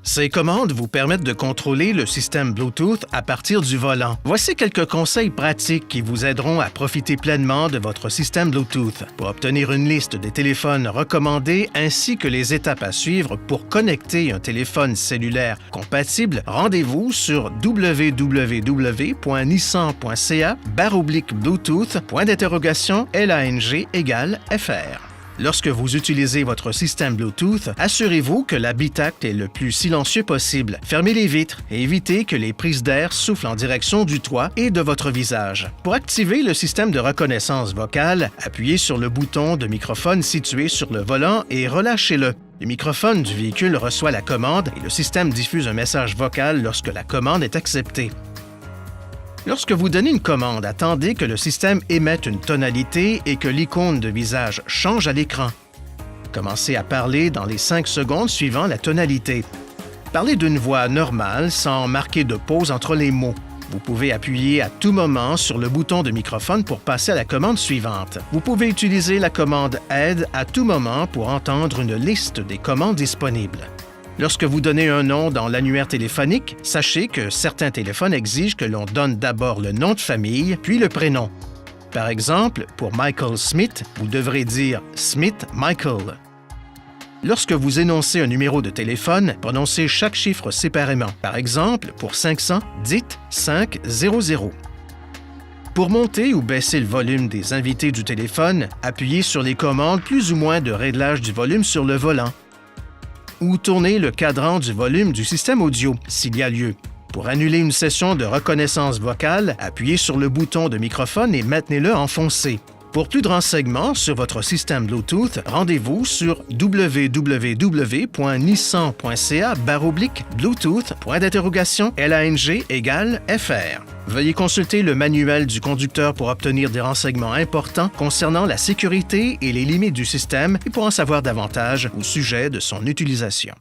Ces commandes vous permettent de contrôler le système Bluetooth à partir du volant. Voici quelques conseils pratiques qui vous aideront à profiter pleinement de votre système Bluetooth. Pour obtenir une liste des téléphones recommandés ainsi que les étapes à suivre pour connecter un téléphone cellulaire compatible, rendez-vous sur www.nissan.ca/Bluetooth.lang=FR. Lorsque vous utilisez votre système Bluetooth, assurez-vous que l'habitacle est le plus silencieux possible. Fermez les vitres et évitez que les prises d'air soufflent en direction du toit et de votre visage. Pour activer le système de reconnaissance vocale, appuyez sur le bouton de microphone situé sur le volant et relâchez-le. Le microphone du véhicule reçoit la commande et le système diffuse un message vocal lorsque la commande est acceptée. Lorsque vous donnez une commande, attendez que le système émette une tonalité et que l'icône de visage change à l'écran. Commencez à parler dans les 5 secondes suivant la tonalité. Parlez d'une voix normale sans marquer de pause entre les mots. Vous pouvez appuyer à tout moment sur le bouton de microphone pour passer à la commande suivante. Vous pouvez utiliser la commande « Aide » à tout moment pour entendre une liste des commandes disponibles. Lorsque vous donnez un nom dans l'annuaire téléphonique, sachez que certains téléphones exigent que l'on donne d'abord le nom de famille, puis le prénom. Par exemple, pour Michael Smith, vous devrez dire « Smith Michael ». Lorsque vous énoncez un numéro de téléphone, prononcez chaque chiffre séparément. Par exemple, pour 500, dites 500. Pour monter ou baisser le volume des invités du téléphone, appuyez sur les commandes plus ou moins de réglage du volume sur le volant. Ou tournez le cadran du volume du système audio, s'il y a lieu. Pour annuler une session de reconnaissance vocale, appuyez sur le bouton de microphone et maintenez-le enfoncé. Pour plus de renseignements sur votre système Bluetooth, rendez-vous sur www.nissan.ca/Bluetooth.lang=FR. Veuillez consulter le manuel du conducteur pour obtenir des renseignements importants concernant la sécurité et les limites du système et pour en savoir davantage au sujet de son utilisation.